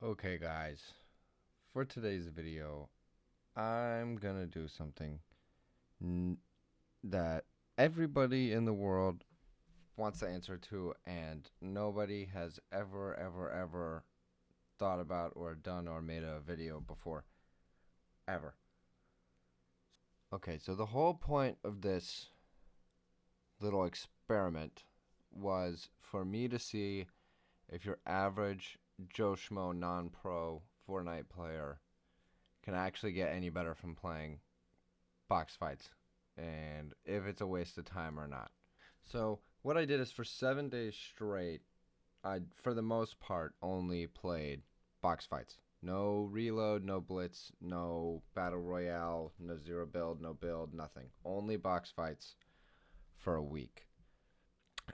Okay guys, for today's video, I'm gonna do something that everybody in the world wants the answer to and nobody has ever thought about or done or made a video before, ever. Okay, so the whole point of this little experiment was for me to see if your average Joe Schmo non-pro Fortnite player can actually get any better from playing box fights and if it's a waste of time or not. So what I did is for 7 days straight, I for the most part only played box fights. No reload, no blitz, no battle royale, no zero build, no build, nothing. Only box fights for a week.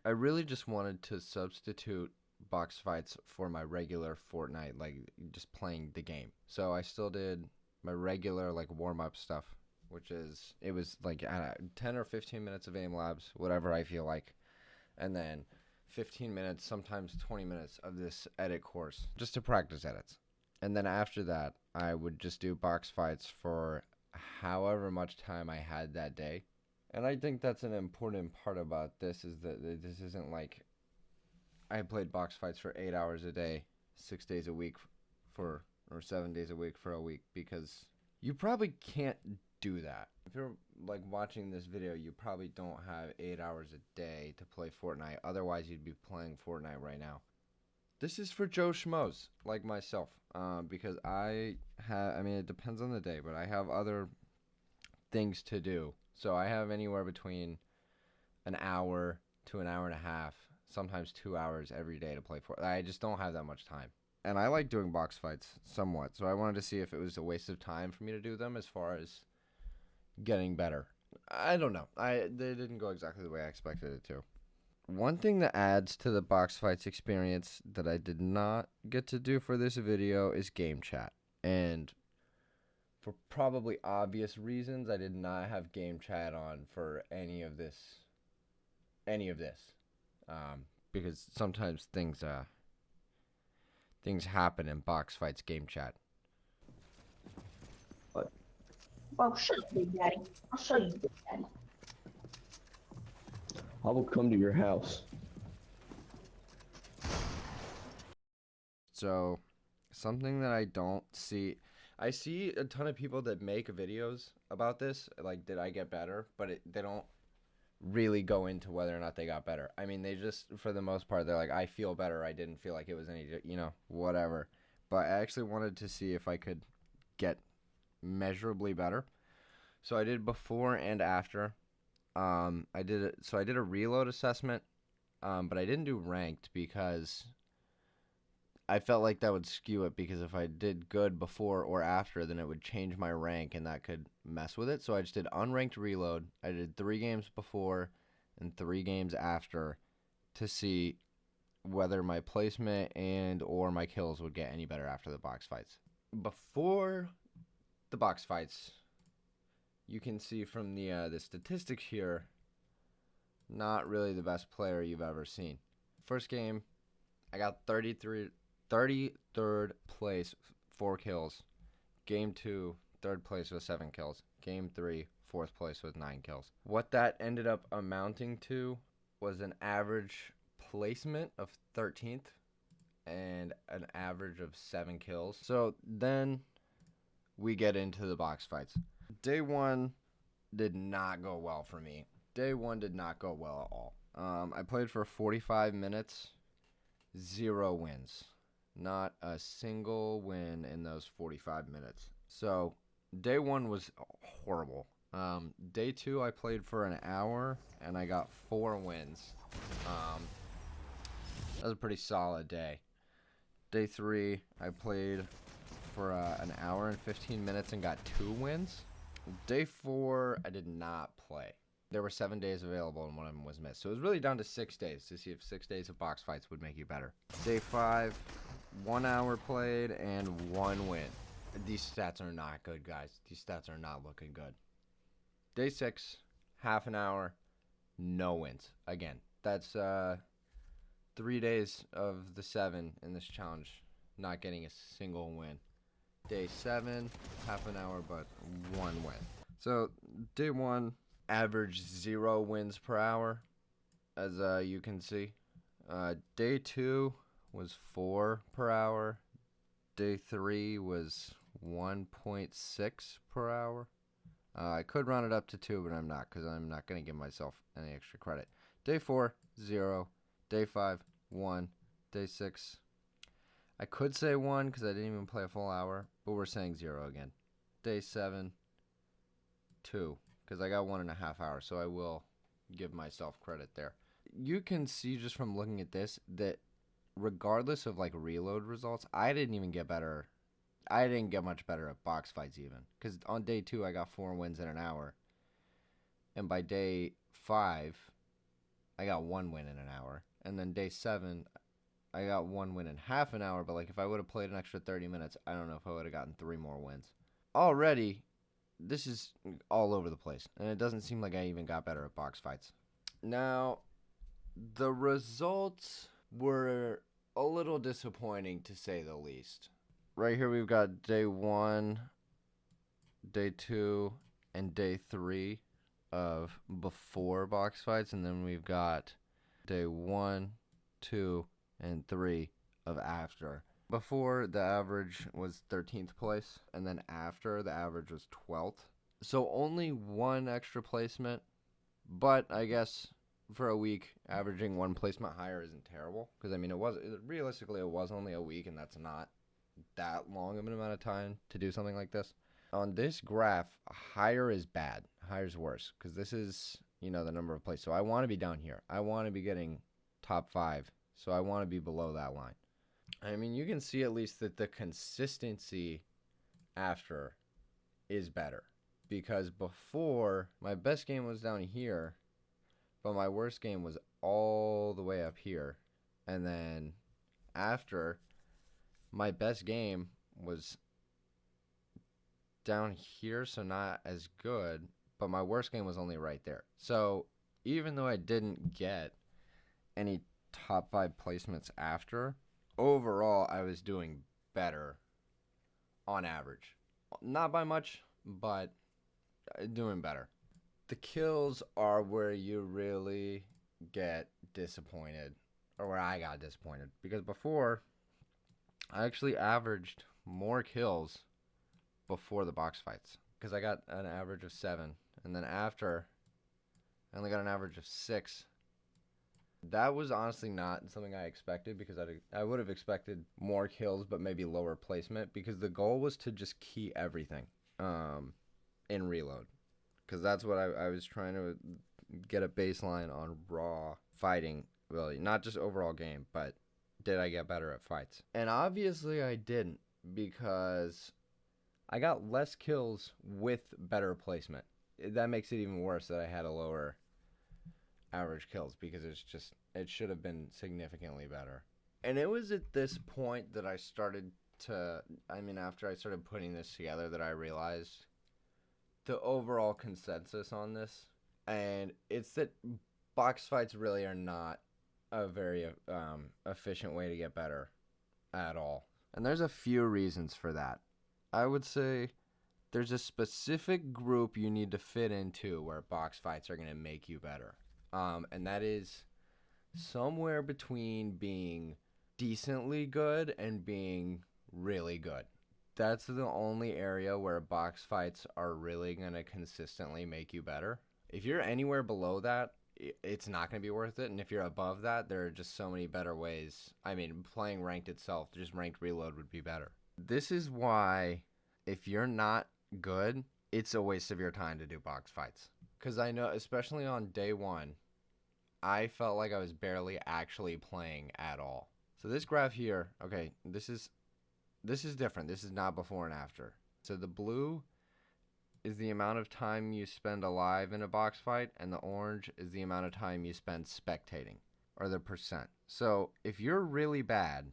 I really just wanted to substitute box fights for my regular Fortnite, like just playing the game. So I still did my regular like warm up stuff, which is it was like 10 or 15 minutes of aim labs, whatever I feel like, and then 15 minutes, sometimes 20 minutes of this edit course just to practice edits. And then after that, I would just do box fights for however much time I had that day. And I think that's an important part about this is that this isn't like I played box fights for 8 hours a day, 6 days a week for, or 7 days a week for a week, because you probably can't do that. If you're like watching this video, you probably don't have 8 hours a day to play Fortnite. Otherwise, you'd be playing Fortnite right now. This is for Joe Schmoes like myself, because I mean, it depends on the day, but I have other things to do. So I have anywhere between an hour to an hour and a half, sometimes 2 hours every day to play for. I just don't have that much time. And I like doing box fights somewhat. So I wanted to see if it was a waste of time for me to do them as far as getting better. I don't know. They didn't go exactly the way I expected it to. One thing that adds to the box fights experience that I did not get to do for this video is game chat. And for probably obvious reasons, I did not have game chat on for any of this. Because sometimes things happen in box fights game chat. What? Well, shut up, Big Daddy. I'll show you, Big Daddy. I will come to your house. So, something that I don't see, I see a ton of people that make videos about this, like did I get better, but they don't really go into whether or not they got better. I mean, they just, for the most part, they're like, I feel better. I didn't feel like it was any, whatever. But I actually wanted to see if I could get measurably better. So I did before and after. So I did a reload assessment, but I didn't do ranked because I felt like that would skew it because if I did good before or after, then it would change my rank and that could mess with it. So I just did unranked reload. I did 3 games before and 3 games after to see whether my placement and or my kills would get any better after the box fights. Before the box fights, you can see from the statistics here, not really the best player you've ever seen. First game, I got 33rd place, 4 kills. Game 2, 3rd place with 7 kills. Game 3, 4th place with 9 kills. What that ended up amounting to was an average placement of 13th and an average of 7 kills. So then we get into the box fights. Day 1 did not go well for me. Day 1 did not go well at all. I played for 45 minutes, 0 wins. Not a single win in those 45 minutes. So day 1 was horrible. Day 2 I played for an hour and I got 4 wins. That was a pretty solid day. Day 3 I played for an hour and 15 minutes and got 2 wins. Day 4 I did not play. There were 7 days available and one of them was missed. So it was really down to 6 days to see if 6 days of box fights would make you better. Day 5, 1 hour played and 1 win. These stats are not good, guys. These stats are not looking good. Day 6, half an hour, no wins. Again, that's 3 days of the 7 in this challenge not getting a single win. Day 7, half an hour, but 1 win. So day 1, average 0 wins per hour, as you can see. Day 2 was 4 per hour. Day 3 was 1.6 per hour. I could round it up to 2, but I'm not, because I'm not going to give myself any extra credit. Day 4, 0. Day 5, 1. Day 6, I could say 1 because I didn't even play a full hour, but we're saying 0 again. Day 7, 2, because I got 1.5 hours, so I will give myself credit there. You can see just from looking at this that regardless of like reload results, I didn't even get better. I didn't get much better at box fights even, because on day 2 I got 4 wins in an hour, and by day 5 I got 1 win in an hour, and then day 7 I got 1 win in half an hour. But like if I would have played an extra 30 minutes, I don't know if I would have gotten 3 more wins. Already, this is all over the place, and it doesn't seem like I even got better at box fights. Now, the results were a little disappointing to say the least. Right here we've got day 1, day 2, and day 3 of before box fights, and then we've got day 1, 2, and 3 of after. Before, the average was 13th place, and then after, the average was 12th. So only 1 extra placement, but I guess for a week, averaging 1 placement higher isn't terrible, because I mean, realistically it was only a week, and that's not that long of an amount of time to do something like this. On this graph, higher is bad, higher is worse, because this is, the number of plays. So I want to be down here. I want to be getting top 5. So I want to be below that line. I mean, you can see at least that the consistency after is better. Because before, my best game was down here, but my worst game was all the way up here. And then after, my best game was down here, so not as good, but my worst game was only right there. So even though I didn't get any top 5 placements after, overall I was doing better on average. Not by much, but doing better. The kills are where you really get disappointed, or where I got disappointed, because before I actually averaged more kills before the box fights, because I got an average of 7, and then after I only got an average of 6. That was honestly not something I expected, because I would have expected more kills but maybe lower placement, because the goal was to just key everything in reload, because that's what I was trying to get a baseline on raw fighting, really, not just overall game, but did I get better at fights? And obviously I didn't, because I got less kills with better placement. That makes it even worse that I had a lower average kills, because it should have been significantly better. And it was at this point that I started to, after I started putting this together, that I realized the overall consensus on this, and it's that box fights really are not a very efficient way to get better at all. And there's a few reasons for that. I would say there's a specific group you need to fit into where box fights are going to make you better. And that is somewhere between being decently good and being really good. That's the only area where box fights are really going to consistently make you better. If you're anywhere below that, it's not going to be worth it. And if you're above that, there are just so many better ways. Playing ranked itself, just ranked reload would be better. This is why, if you're not good, it's a waste of your time to do box fights. Because I know, especially on day 1, I felt like I was barely actually playing at all. So this graph here, okay, this is different. This is not before and after. So the blue is the amount of time you spend alive in a box fight, and the orange is the amount of time you spend spectating, or the percent. So if you're really bad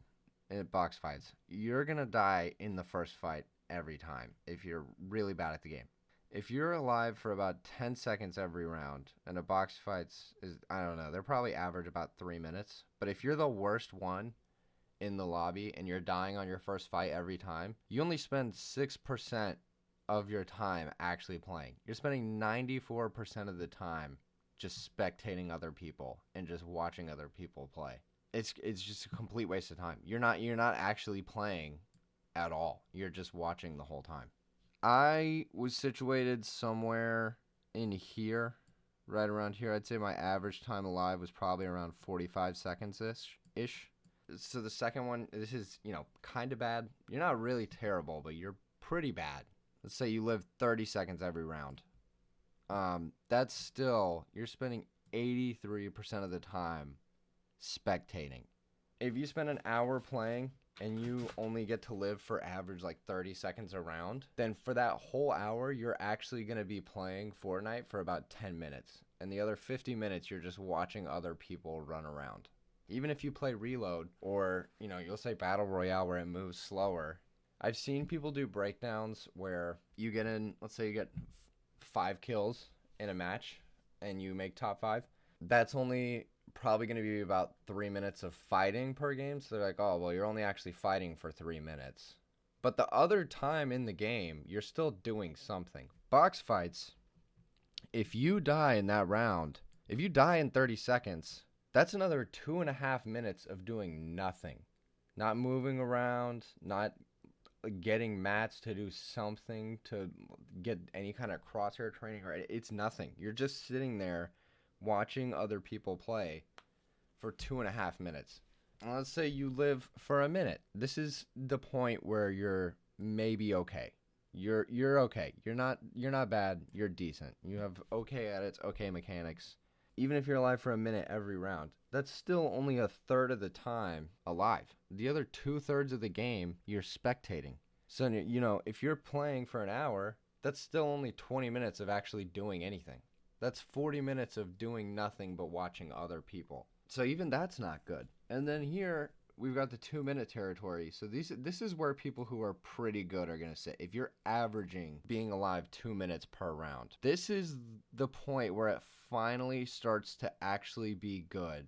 in box fights, you're going to die in the first fight every time if you're really bad at the game. If you're alive for about 10 seconds every round, and a box fights is, I don't know, they're probably average about 3 minutes. But if you're the worst one, in the lobby and you're dying on your first fight every time, you only spend 6% of your time actually playing. You're spending 94% of the time just spectating other people and just watching other people play. It's just a complete waste of time. You're not actually playing at all. You're just watching the whole time. I was situated somewhere in here, right around here. I'd say my average time alive was probably around 45 seconds ish. So the second one, this is, kind of bad. You're not really terrible, but you're pretty bad. Let's say you live 30 seconds every round. That's still, you're spending 83% of the time spectating. If you spend an hour playing and you only get to live for average like 30 seconds a round, then for that whole hour, you're actually going to be playing Fortnite for about 10 minutes. And the other 50 minutes, you're just watching other people run around. Even if you play Reload or, you'll say Battle Royale where it moves slower, I've seen people do breakdowns where you get in, let's say you get 5 kills in a match and you make top 5. That's only probably going to be about 3 minutes of fighting per game. So they're like, oh, well, you're only actually fighting for 3 minutes. But the other time in the game, you're still doing something. Box fights, if you die in that round, if you die in 30 seconds, that's another 2.5 minutes of doing nothing. Not moving around, not getting mats to do something, to get any kind of crosshair training, or it's nothing. You're just sitting there watching other people play for 2.5 minutes. And let's say you live for a minute. This is the point where you're maybe okay. You're okay. You're not bad. You're decent. You have okay edits, okay mechanics. Even if you're alive for a minute every round, that's still only a third of the time alive. The other 2/3 of the game, you're spectating. So, if you're playing for an hour, that's still only 20 minutes of actually doing anything. That's 40 minutes of doing nothing but watching other people. So even that's not good. And then here, we've got the 2-minute territory. So this is where people who are pretty good are going to sit. If you're averaging being alive 2 minutes per round, this is the point where it finally starts to actually be good,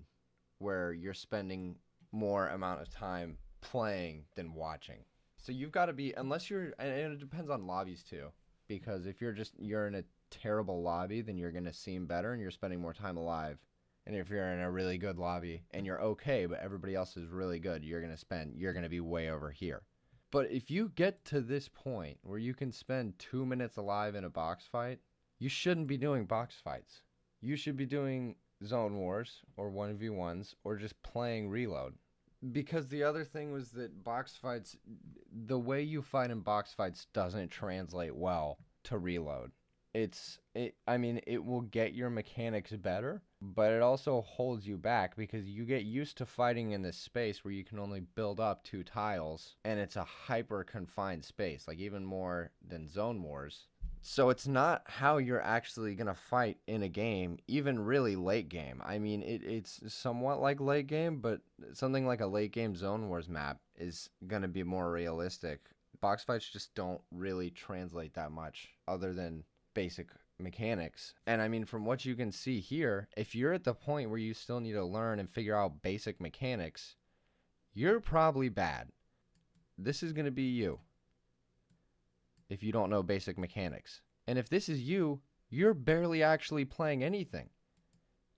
where you're spending more amount of time playing than watching. So you've got to be, unless you're, and it depends on lobbies too, because if you're in a terrible lobby, then you're going to seem better and you're spending more time alive. And if you're in a really good lobby and you're okay, but everybody else is really good, you're going to be way over here. But if you get to this point where you can spend 2 minutes alive in a box fight, you shouldn't be doing box fights. You should be doing zone wars or 1v1s or just playing Reload. Because the other thing was that box fights, the way you fight in box fights doesn't translate well to Reload. It will get your mechanics better, but it also holds you back because you get used to fighting in this space where you can only build up 2 tiles, and it's a hyper confined space, like even more than Zone Wars. So it's not how you're actually going to fight in a game, even really late game. It's somewhat like late game, but something like a late game Zone Wars map is going to be more realistic. Box fights just don't really translate that much other than basic mechanics. And from what you can see here, if you're at the point where you still need to learn and figure out basic mechanics, you're probably bad. This is going to be you if you don't know basic mechanics. And if this is you, you're barely actually playing anything.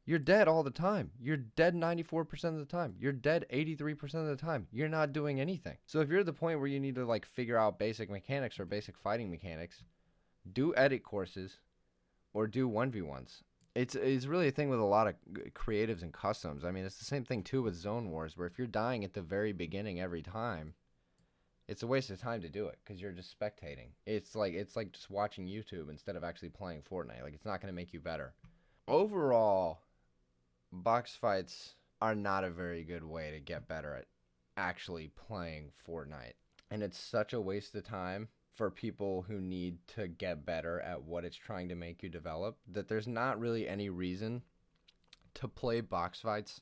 You're dead all the time. You're dead 94% of the time. You're dead 83% of the time. You're not doing anything. So if you're at the point where you need to figure out basic mechanics or basic fighting mechanics, do edit courses or do 1v1s. It's really a thing with a lot of creatives and customs. It's the same thing too with Zone Wars, where if you're dying at the very beginning every time, it's a waste of time to do it because you're just spectating. It's like just watching YouTube instead of actually playing Fortnite. It's not going to make you better. Overall, box fights are not a very good way to get better at actually playing Fortnite. And it's such a waste of time for people who need to get better at what it's trying to make you develop that there's not really any reason to play box fights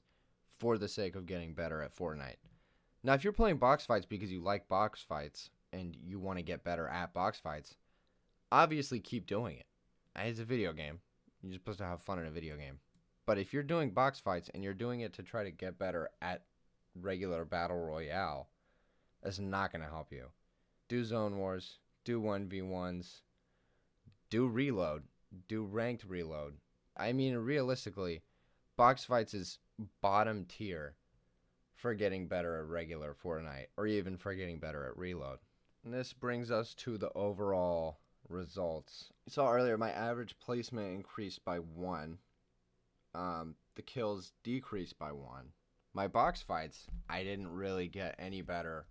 for the sake of getting better at Fortnite. Now, if you're playing box fights because you like box fights and you want to get better at box fights, obviously keep doing it. It's a video game. You're supposed to have fun in a video game. But if you're doing box fights and you're doing it to try to get better at regular battle royale, that's not going to help you. Do zone wars, do 1v1s, do reload, do ranked reload. I mean, realistically, box fights is bottom tier for getting better at regular Fortnite, or even for getting better at reload. And this brings us to the overall results. You saw earlier my average placement increased by 1. The kills decreased by 1. My box fights, I didn't really get any better.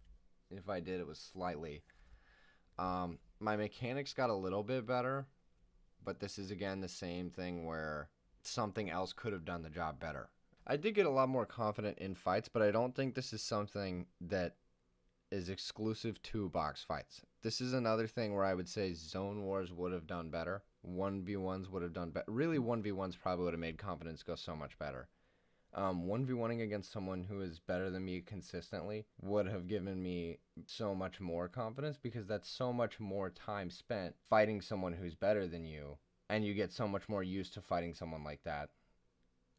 If I did, it was slightly. My mechanics got a little bit better, but this is again the same thing where something else could have done the job better. I did get a lot more confident in fights, but I don't think this is something that is exclusive to box fights. This is another thing where I would say zone wars would have done better. 1v1s would have done better. Really, 1v1s probably would have made confidence go so much better. 1v1ing against someone who is better than me consistently would have given me so much more confidence, because that's so much more time spent fighting someone who's better than you, and you get so much more used to fighting someone like that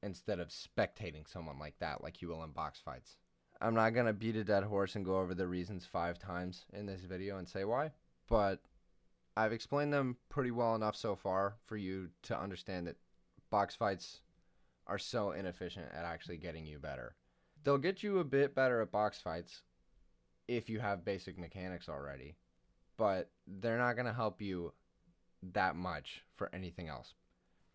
instead of spectating someone like that like you will in box fights. I'm not going to beat a dead horse and go over the reasons 5 times in this video and say why, but I've explained them pretty well enough so far for you to understand that box fights are so inefficient at actually getting you better. They'll get you a bit better at box fights if you have basic mechanics already, but they're not going to help you that much for anything else.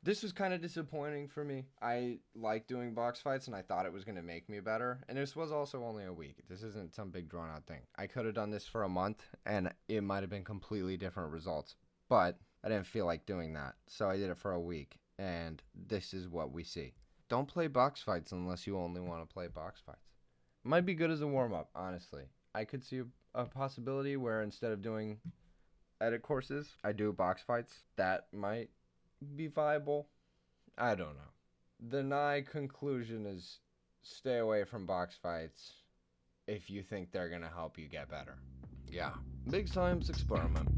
This was kind of disappointing for me. I like doing box fights, and I thought it was going to make me better. And this was also only a week. This isn't some big drawn out thing. I could have done this for a month, and it might have been completely different results. But I didn't feel like doing that, so I did it for a week. And this is what we see. Don't play box fights unless you only want to play box fights. Might be good as a warm-up, honestly. I could see a possibility where instead of doing edit courses, I do box fights. That might be viable. I don't know. The nigh conclusion is stay away from box fights if you think they're gonna help you get better. Yeah. Big Science Experiment.